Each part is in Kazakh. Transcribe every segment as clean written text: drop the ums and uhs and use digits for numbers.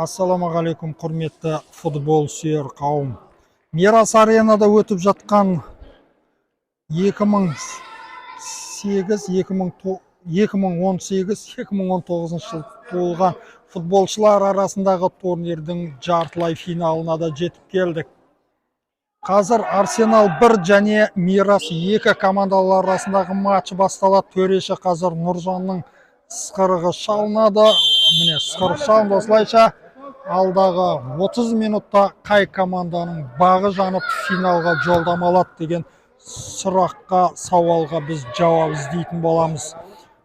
Ассалаумағалейкум, құрметті футбол сүйер қауым. Мирас аренада өтіп жатқан 2018-2019 жыл туылған футболшылар арасындағы турнирдің жартылай финалына да жетіп келдік. Қазір Арсенал 1 және Мирас 2 командалар арасындағы матч басталады. Төреші қазір Нұржанның ысқырығы шалынады. Міне ысқырық шалынды. Осылайша алдағы 30 минутта қай команданың бағы жанып финалға жолдама алады деген сауалға біз жауап іздейтін боламыз.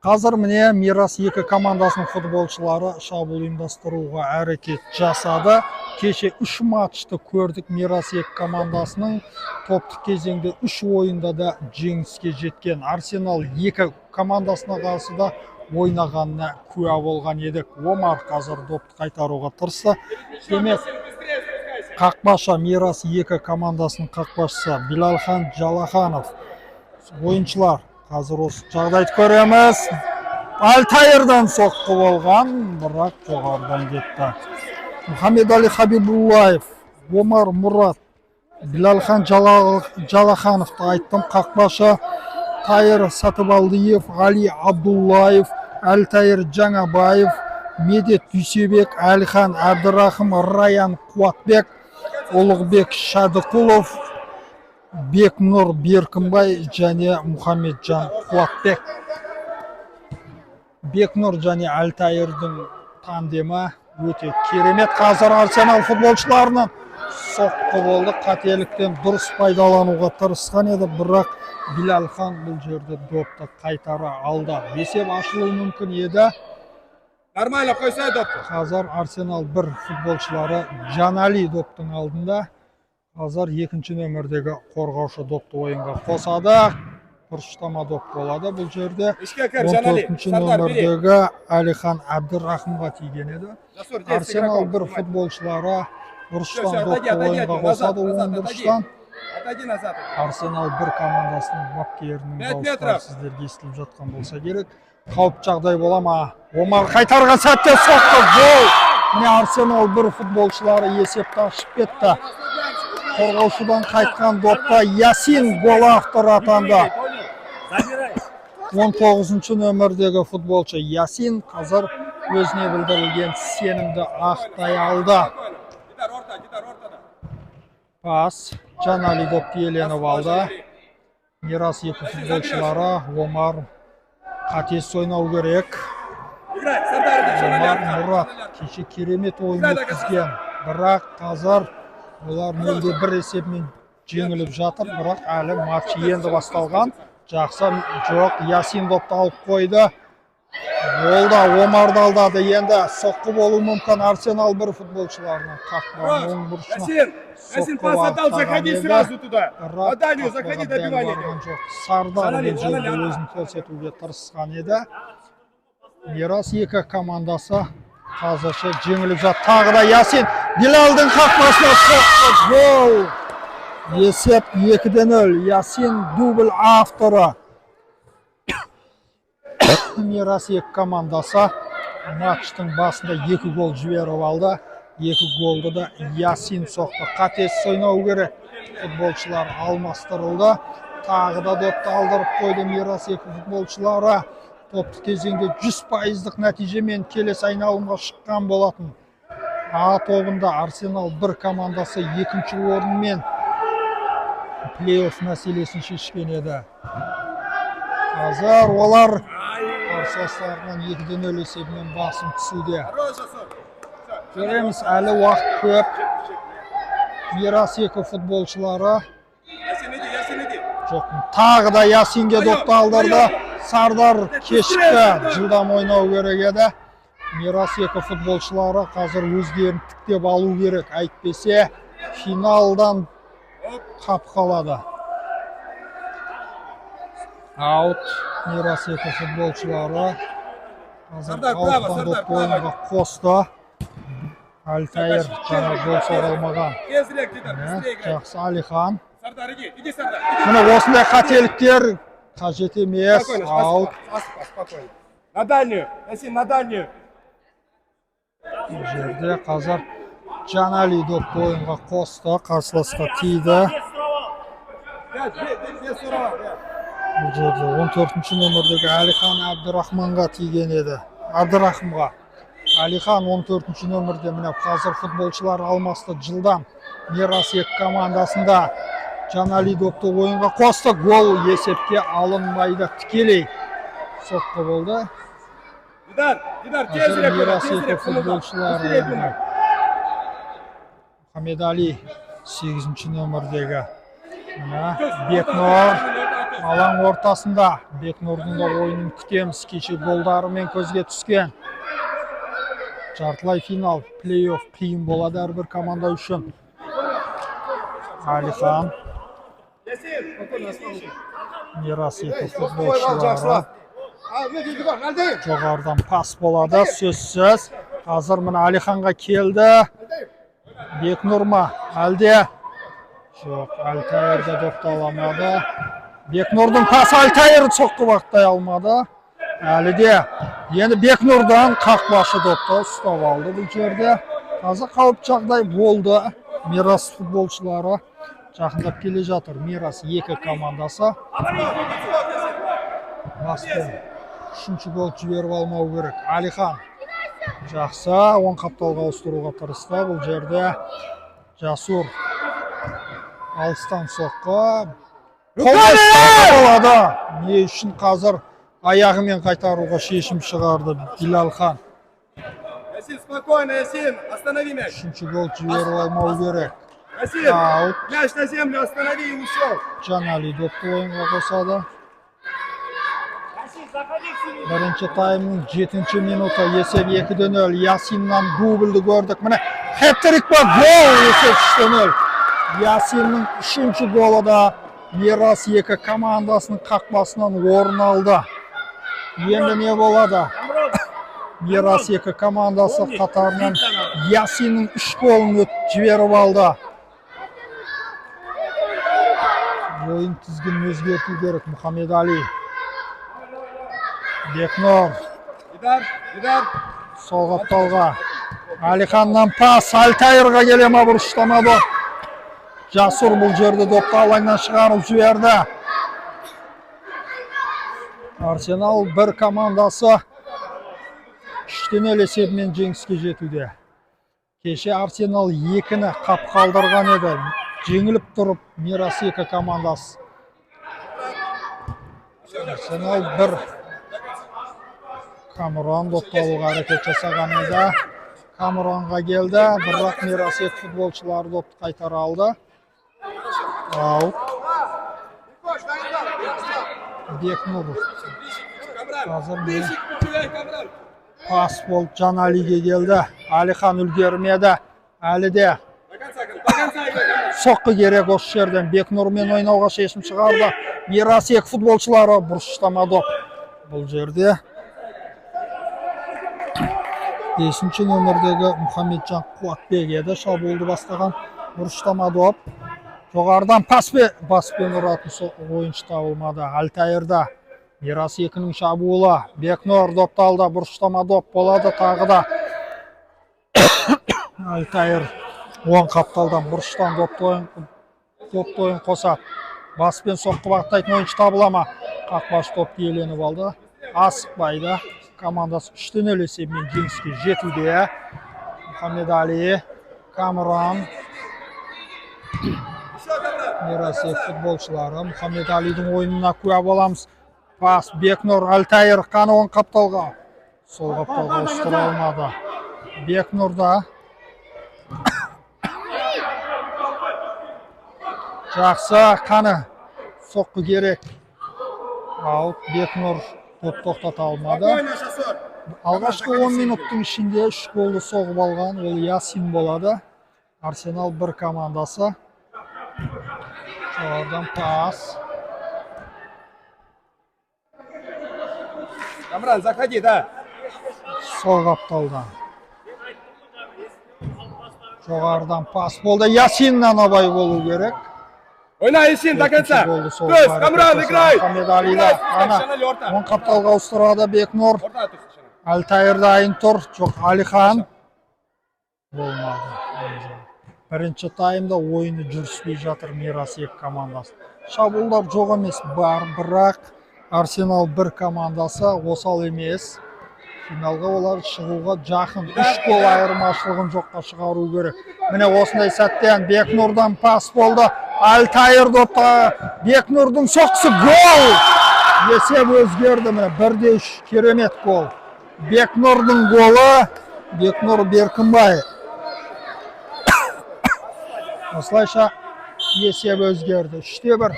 Қазір міне Мирас 2 командасының футболшылары шабуыл ұйымдастыруға әрекет жасады. Кеше 3 матчты көрдік. Мирас 2 командасының топтық кезеңде 3 ойында да жеңіске жеткен. Арсенал 2 командасына қарсы да ойнағанына куә болған едік. Омар қазір допты қайтаруға тырысты. Демек, қақпашы Мирас 2 командасының қақпашысы Билалхан Жалаханов. Ойыншылар қазір осы жағдайды көреміз. Альтайырдан соққы болған, бірақ жоғарыдан кетті. Мұхаммед-Али Хабибуллаев, Омар Мұрат, Билалхан Жалахановты айттым. Қақпашы Тайыр Сатыбалдиев, Али Абдуллаев, Альтайыр Жаңабаев, Медет Дүйсебек, Әлихан Әбдірахым, Раян Қуатбек, Ұлықбек Шадықұлов, Бекнұр Беркімбай және Мұхаммеджан Қуатбек. Бекнұр және Альтайырдың тандемі өте керемет. Қазір Арсенал футболшыларынан соққы болды. Қателіктен дұрыс пайдалануға тырысқан еді, бірақ Билалхан бұл жерде допты қайтара алды. Есеп ашылуы мүмкін еді. Нормально қойсай допты. Қазір Арсенал 1 футболшылары Жанали доптың алдында. Қазір 2-ші нөмірдегі қорғаушы допты ойынға қосады. Бұрыштама доп болады бұл жерде. 14-ші нөмірдегі Әлихан Әбдірахымға тиген еді. Арсенал 1 футболшылары бұрыштан допты ойынға қосады. Оң бұрыштан. Арсенал 1 командасының бапкерінің дауыстары сіздерге естіліп жатқан болса керек. Қауіп жағдай бола ма? Омар қайтарған сәтте соқты гол. Міне Арсенал 1 футболшылары есепті ашып кетті. Қорғаушыдан қайтқан допта Ясин гол авторы атанды. 19-ші нөмірдегі футболшы Ясин қазір өзіне білдірілген сенімді ақтай алды. Пас Жанали допты иеленіп алды. Мирас 2 футболшылары Омар қатесіз ойнау керек. Омар Мұрат кеше керемет ойын өткізген, бірақ қазір олар 0-1 есебімен жеңіліп жатыр, бірақ әлі матч енді басталған. Жақсы жоқ, Ясин допты алып қойды. Болды, Омарды алдады. Енді соққы болу мүмкін Арсенал 1 футболшыларының қақпаның оң бұрышына. Ясин пас отдал, заходи сразу туда. На дальнюю заходи, добивай. Сардар бұл жерде өзін көрсетуге тырысқан еді. Мирас 2 командасы қазірше жеңіліп жатыр. Тағы да Ясин Билалдың қақпасына соққы гол. Есеп 2-0. Ясин дубль авторы. Мирас 2 командасы матчтың басында 2 гол жіберіп алды. 2 голды да Ясин соқты. Қатесіз ойнау керек. Футболшылар алмастырылды. Тағы да допты алдырып қойды Мирас 2 футболшылары. Топтық кезеңде 100%-лық нәтижемен келесі айналымға шыққан болатын. А тобында Арсенал 1 командасы 2-ші орынмен плей-офф мәселесін шешкен еді. Қазір олар қарсыластарынан 2-0 есебімен басым түсуде. Көреміз, әлі уақыт көп. Мирас 2 футболшылары жоқ. Тағы да Ясинге допты алдырды. Сардар кешікті, жылдам ойнау керек еді. Мирас 2 футболшылары қазір өздерін тіктеп алу керек. Әйтпесе финалдан қап қалады. Аут. Мирас 2 футболшылары қазір ауттан допты ойынға қосты. Альтайыр жаңа гол соғылмаған. Жақсы Алихан. Міне осындай қателіктер қажет емес. Аут. На дальнюю, Ясин, на дальнюю. Bu жерде қазір Жанали допты ойынға қосты, қарсыласқа тиді. Бұл жерде 14-ші нөмірдегі Әлихан Абдырахманға тиген еді. Абдырахымға. Әлихан 14-ші нөмірде міне қазір футболшылар алмасты жылдам. Мирас екі командасында Жанали допты ойынға қосты. Гол есепке алынбайды, тікелей соққы болды. Қазір Мирас екі футболшылар Мұхаммедали 8-ші нөмірдегі Бекнұр алаң ортасында. Бекнұрдың да ойынын күтеміз. Кеше голдарымен көзге түскен. Жартылай финал, плей-офф қиын болады әрбір команда үшін. Әлихан. Мирас екі футболшылары. Жоғарыдан пас болады, сөзсіз. Қазір мына Әлиханға келді. Бекнұр ма? Әлде? Жоқ, Альтайыр да допты аламады. Бекнұрдың пасы Альтайыр соққы бақтай алмады. Әлі де. Енді Бекнұрдан қақпашы допты ұстап алды бұл жерде. Қазір қауіп жағдай болды. Мирас футболшылары жақындап келе жатыр. Мирас екі командасы. Баспен үшінші гол жіберіп алмау керек. Әлихан жақсы, оң қапталға ауыстыруға тырысты. Бұл жерде Жасур алыстан соққы. Болады. Не үшін қазір аяғымен қайтаруға шешім шығарды Билалхан. Спокойно, Ясин, останови мяч. Үшінші гол жіберіп алмау керек. Ясин, мяч на землю, останови и ушел. Жанали допты ойынға қосады. Бірінші таймның 7-ші минуты, есеп 2-0. Ясиннан дубльді көрдік. Міне хет-трик бар, гол, есеп 3-0. Ясиннің 3-ші голы да Мирас екі командасының қақпасынан орын алды. Енді не болады? Мирас екі командасы қатарынан Ясиннің 3 голын жіберіп алды. Ойын тізгінін өзгерту керек. Мұхаммедали. Бекнұр. Сол қапталға. Әлиханнан пас. Альтайырға келема бұрыштамады. Жасур бұл жерде допты алаңнан шығарып жіберді. Арсенал бір командасы 3-0 есебімен жеңіске жетуде. Кеше Арсенал 2-ні қап қалдырған еді. Жеңіліп тұрып Мирас екі командасы. Арсенал бір Камуран допты алуға әрекет жасаған еді. Камуранға келді, бірақ Мирас екі футболшылары допты қайтара алды. Аут. Бекнұр. Қазір пас болып Жаналиге келді. Әлихан үлгермеді. Әлі де соққы керек осы жерден. Бекнұрмен ойнауға шешім шығарды. Мирас екі футболшылары бұрыштама доп. Бұл жерде 5-ші нөмірдегі Мұхаммеджан Қуатбек еді. Шабуылды бастаған бұрыштама доп. Жоғарыдан паспен ұратын ойыншы табылмады. Альтайырда Мирас екінің шабуылы. Бекнұр допталды, бұрыштама доп болады тағы да. Альтайыр оң қапталдан бұрыштан допты ойын қосады. Баспен соққы бағыттайтын ойыншы табылама. Қақпашы допты иеленіп алды. Асықпайды. Командасы 3-0 есебімен жеңіске жетуде. Мұхаммедали, Камуран. Мирас футболшылары Мұхаммедалидің ойынына куә боламыз. Пас Бекнұр, Альтайыр қаны оң қапталға. Сол қапталға ұстыра алмады. Бекнұрда. Жақсы, қаны соққы керек. Аут Бекнұр топ тоқтата алмады. Алғашқы 10 минуттың ішінде 3 голды соғып алған ол Ясин болады. Арсенал бір командасы. Oradan pas. Камран, заходи, да. Sol қапталдан. Жоғарыдан пас болды. Ясиннен абай болу керек. Ойна, Ясин, до конца. Плюс, Камран, играй. Оң қапталға ұстырады Бекнұр. Альтайыр дайын тұр. Жоқ, Әлихан. болмады. Бірінші таймда ойыны жүріспей жатыр Мирас екі командасы. Шабуылдар жоқ емес бар, бірақ Арсенал бір командасы осал емес. Финалға олар шығуға жақын. 3 гол айырмашылығын жоққа шығару керек. Міне осындай сәттен Бекнұрдан пас болды. Альтайыр допта. Бекнұрдың соққысы гол! Есеп өзгерді. Міне 1-3 керемет гол. Бекнұрдың голы. Бекнұр Беркінбай. Осылайша есеп өзгерді. 3-1.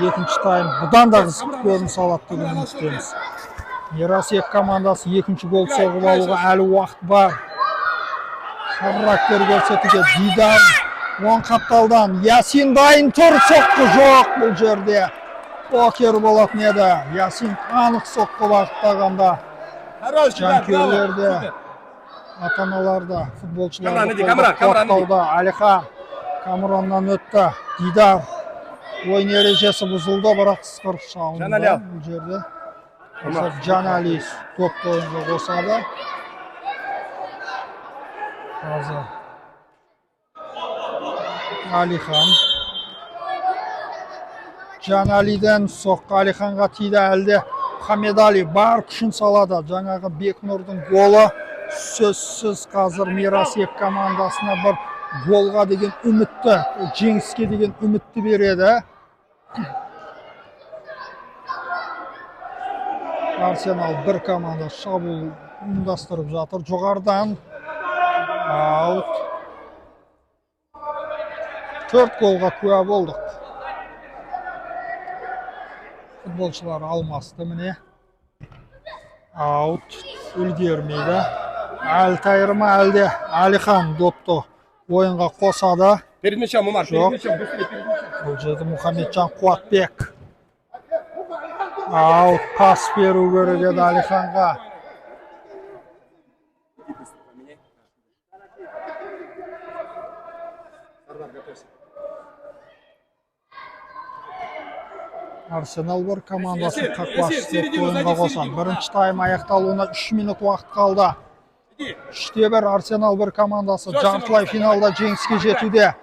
Екінші тайм бұдан да қызық көрініс алады деген үміттеміз. Мирас екі командасы екінші гол соғып алуға әлі уақыт бар. Характер көрсетуге Дидар оң қапталдан Ясин дайын тұр, соққы жоқ бұл жерде. Покер болатын еді. Ясин анық соққы бағыттағанда. Жанкүйерлерде, ата-аналарда, футболшыларда қоқтауда. Алихан Камроннан өтті. Дидар ойын ережесі бұзылды, бірақ ысқырық шалынды бұл жерде. Жанали топты ойынға қосады. Қазір Алихан. Жаналиден соққы Алиханға тиді, әлде Хамедали бар күшін салады. Жаңағы Бекнұрдың голы сөзсіз қазір Мирас екі командасына бір голға деген үмітті, жеңіске деген үмітті береді. Арсенал бір команда шабуыл ұйымдастырып жатыр. Жоғардан аут. 4 голға куә болдық. Футболшылар алмасты міне. Аут үлгермейді. Альтайыр ма әлде Алихан допты ойынға қосады. Перед мячом, Умар, перед мячом. Бұл жерде Мұхамеджан Қуатбек. Аут пас беру керек еді Алиханға. Арсенал бір командасын қақпашысы ойынға қосады. Бірінші тайм аяқталуына 3 минут уақыт қалды. 3-1 Арсенал бір командасы жартылай финалда жеңіске жетуде.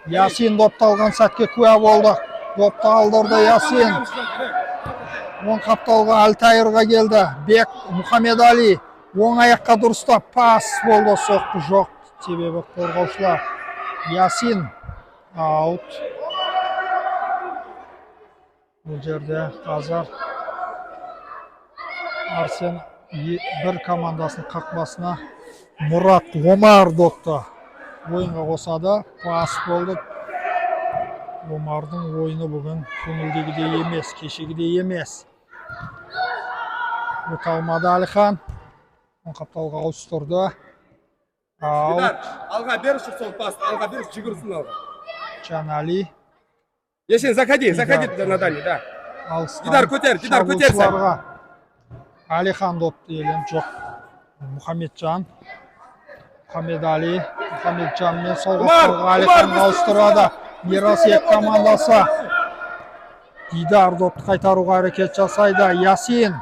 Ясин допты алған сәтке куә болды. Допты алдырды Ясин. Оң қапталға Альтайырға келді. Бек Мұхамедали оң аяққа дұрыстап пас болды, соққы жоқ. Себебі қорғаушылар. Ясин аут. Бұл жерде қазір Арсенал бір командасын қақпасына Мұрат Омар допты ойынға қосады. Пас болды. Омардың ойыны бүгін көңілдегідей емес, кешегідей емес. Өте алмады Алихан. Оң қапталға ауыстырды. Алға беріш сол пас, алға беріш жүгірсін алға. Жанали. Ясин, заходи на дальний, да. Дидар көтерсін. Алихан допты елен жоқ. Мұхамеджан. Мұхамедали. Мұхамеджан мен сол қапталға Алиханға ауыстырады. Мирас екі командасы. Дидар допты қайтаруға әрекет жасайды. Ясин.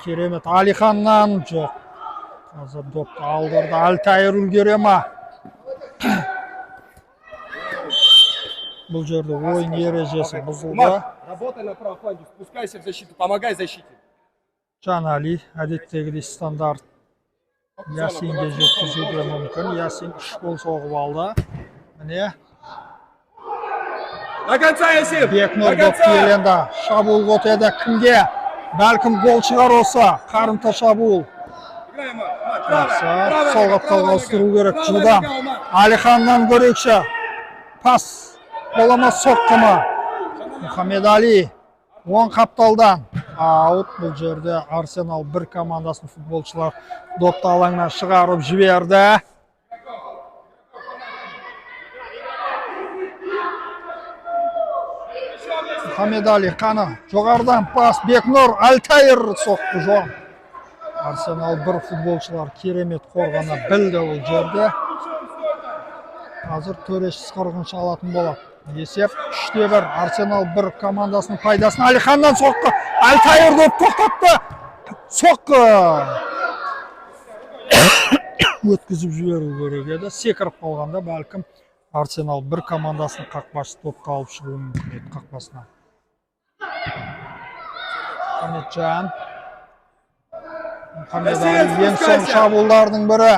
Керемет Алиханнан жоқ. Қазір допты алдырды. Альтайыр үлгере ма? Бұл жерде ойын ережесі бұзылды. Работай на правом фланге, спускайся в защиту, помогай защите. Жанали әдеттегідей стандарт Ясинге жеткізуге мүмкін. Ясин 3 гол соғып алды. Міне. До конца, Ясин! Бекнұр допты еленді. Шабуыл қотеді. Кімге? Бәлкім гол шығар осы. Қарымта шабуыл. Сол қапталға ауыстыру керек. Жылдам. Алиханнан көрекші. Пас. Болама соққы ма? Мұхамедали. Оң қапталдан. Аут. Бұл жерде Арсенал бір командасын футболшылар допты алаңнан шығарып жіберді. Мұхамедали қаны. Жоғардан пас. Бекнұр. Альтайыр соққы жоқ. Арсенал бір футболшылар керемет қорғана білді ол жерде. Қазір төреші ысқырғынша алатын болады. Есеп 3-1. Арсенал бір командасының пайдасына. Алиханнан соққы. Альтайыр доп тоқтатты. Соққы. өткізіп жіберу керек еді. Секіріп қалғанда бәлкім Арсенал бір командасының қақпашы топты алып шығуы мүмкін еді қақпасына. Мұхамеджан. Мұхамедали ең соңғы шабуылдардың бірі.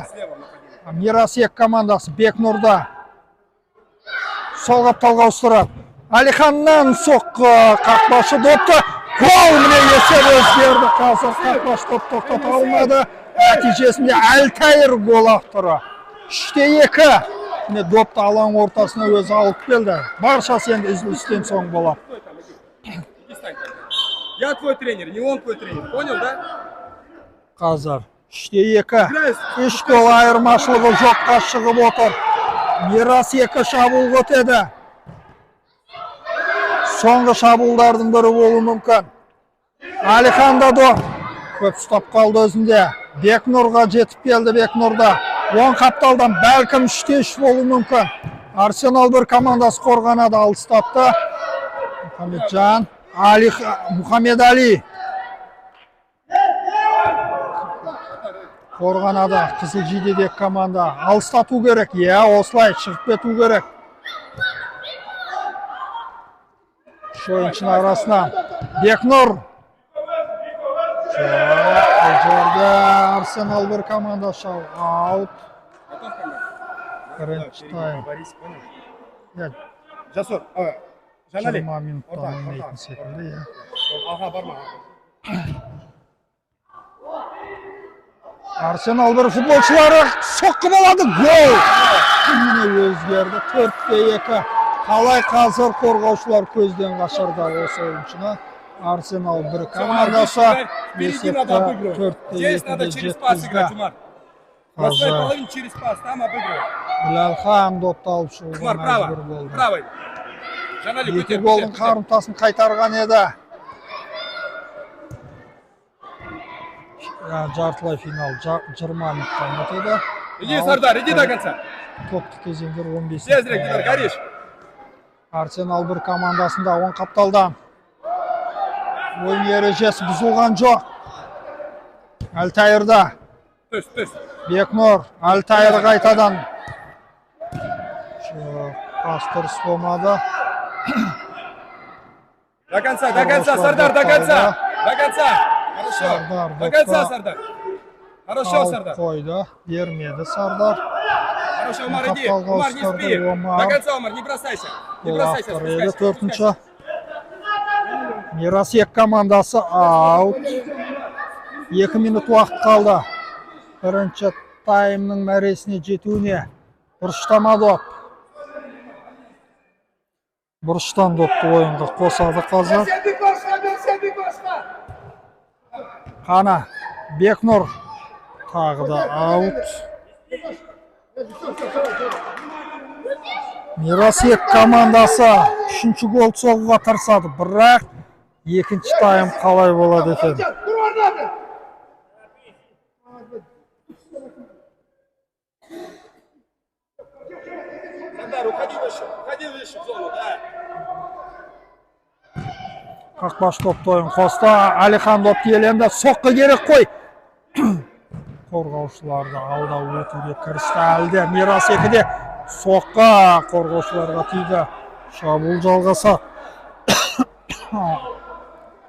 Мирасек командасы Бекнұрда. Сол қапталға ауыстырады. Алиханнан соққы, қақпашы допты. Гол, міне есеп өзгерді. Қазір қақпашы топ тоқтата алмады. Нәтижесінде Алтайыр гол авторы. 3-2. Міне допты алаң ортасына өзі алып келді. Баршасы енді үзілістен соң болады. Я твой тренер, не он твой тренер. Понял, да? Қазір 3-2. 3 гол айырмашылығы жоққа шығып отыр. Мирас 2 шабуыл өтеді. Соңғы шабуылдардың бірі болуы мүмкін. Алиханда доп. Көп ұстап қалды өзінде. Бекнұрға жетіп келді Бекнұрда. Оң қапталдан бәлкім 3-3 болуы мүмкін. Арсенал бір командасы қорғанады, алыстатты. Мұхамеджан. Мұхамедали. Қорғанады. Қызыл жидедегі команда. Алыстату керек. Осылай шығып кету керек. Шойыншын арасына. Бекнұр. Жерде Арсенал бір команда шау. Аут. Бірінші тайм. Жасор, Жанали. 20 минуттан ойнайтын секілді. Аға, барма. Арсенал бір футболшылары соққы болады. Гол! Міне өзгерді. 4-2. Қалай қазір қорғаушылар көзден қашырды осы ойыншыны. Арсенал бір командасы есепті 4-2-де жеткізді. Білалхан допты алып шығуға мәжбүр болды. Екі голдың қарымтасын қайтарған еді. Жартылай финал 20 минуттан өтеді. Иди, Сардар, иди до конца. Топты кезеңдер 15 Тезірек, Дидар, горишь. Арсенал бір командасында оң қапталдан. Ойын ережесі бұзылған жоқ. Алтайырда. Түс. Бекнұр. Алтайыр қайтадан. Пас дұрыс болмады. До конца, Сардар, до конца. До конца. Хорошо. До конца, Сардар. Хорошо, Сардар. Қойды. Бермеді Сардар. Хорошо, Омар, иди. Омар, не спи. До конца, Омар, не бросайся. Не бросайся, спускайся. Төртінші. Мирасек командасы аут. 2 минут уақыт қалды. Бірінші таймның мәресіне жетуіне. Бұрыштама доп. Бұрыштан допты ойынға қосады қазір. Қана. Бекнұр. Тағы да аут. Мирасек командасы 3-ші гол соғуға тырысады. Бірақ екінші тайм қалай болады екен? Сардар, уходи выше в зону, да. Қақпаш допты ойын қосты. Алихан допты иеленді. Соққы керек қой. Қорғаушыларды алда өтуге кірісті әлде. Мирас 2-де соққы қорғаушыларға тиді. Шабуыл жалғаса.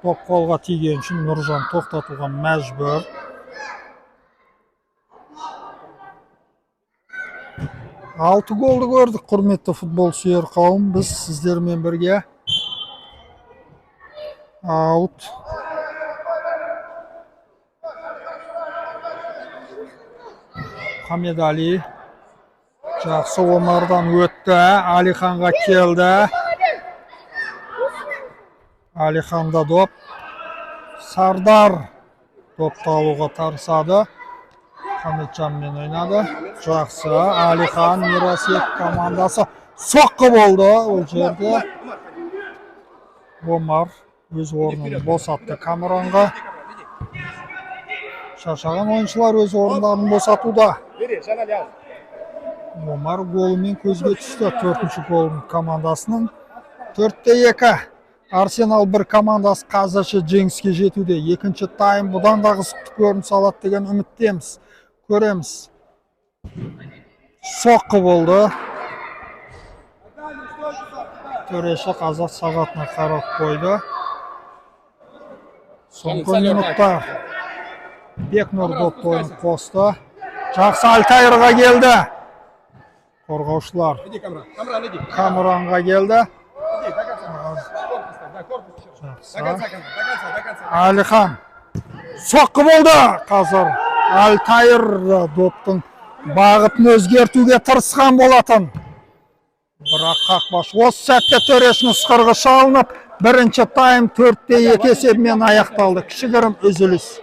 Топ қолға тиген үшін Нұржан тоқтатуға мәжбүр. Алты голды көрдік, құрметті футбол сүйер қауым. Біз сіздермен бірге. Аут. Мұхамедали. Жақсы Омардан өтті. Алиханға келді. Алиханда доп. Сардар допты алуға тарысады. Мұхамеджанмен ойнады. Жақсы. Алихан Мирасек командасы соққы болды ол жерде. Омар өз орнын босатты Камеронға. Шаршаған ойыншылар өз орындарын босатуда. Омар голымен көзге түсті. 4-ші голын командасының. 4-2. Арсенал бір командасы қазірше жеңіске жетуде. Екінші тайм бұдан да қызықты көрініс алады деген үміттеміз. Көреміз. Соққы болды. Төреші қазақ сағатына қарап қойды. Соңғы минутта Бекнұр доппойын қосты. Жақсы Алтайырға келді. Қорғаушылар Иди, Камран, иди. Камранға келді. Иди, до конца. Корпус ставь, да, корпус еще. До Жақсы. конца, Камран, до конца. Әлихан. Соққы болды. Қазір Алтайыр доптың бағытын өзгертуге тырысқан болатын. Бірақ қақпаш осы сәтте төрешінің ысқырығы шалынып, бірінші тайм 4-2 есебімен аяқталды. Кішігірім үзіліс.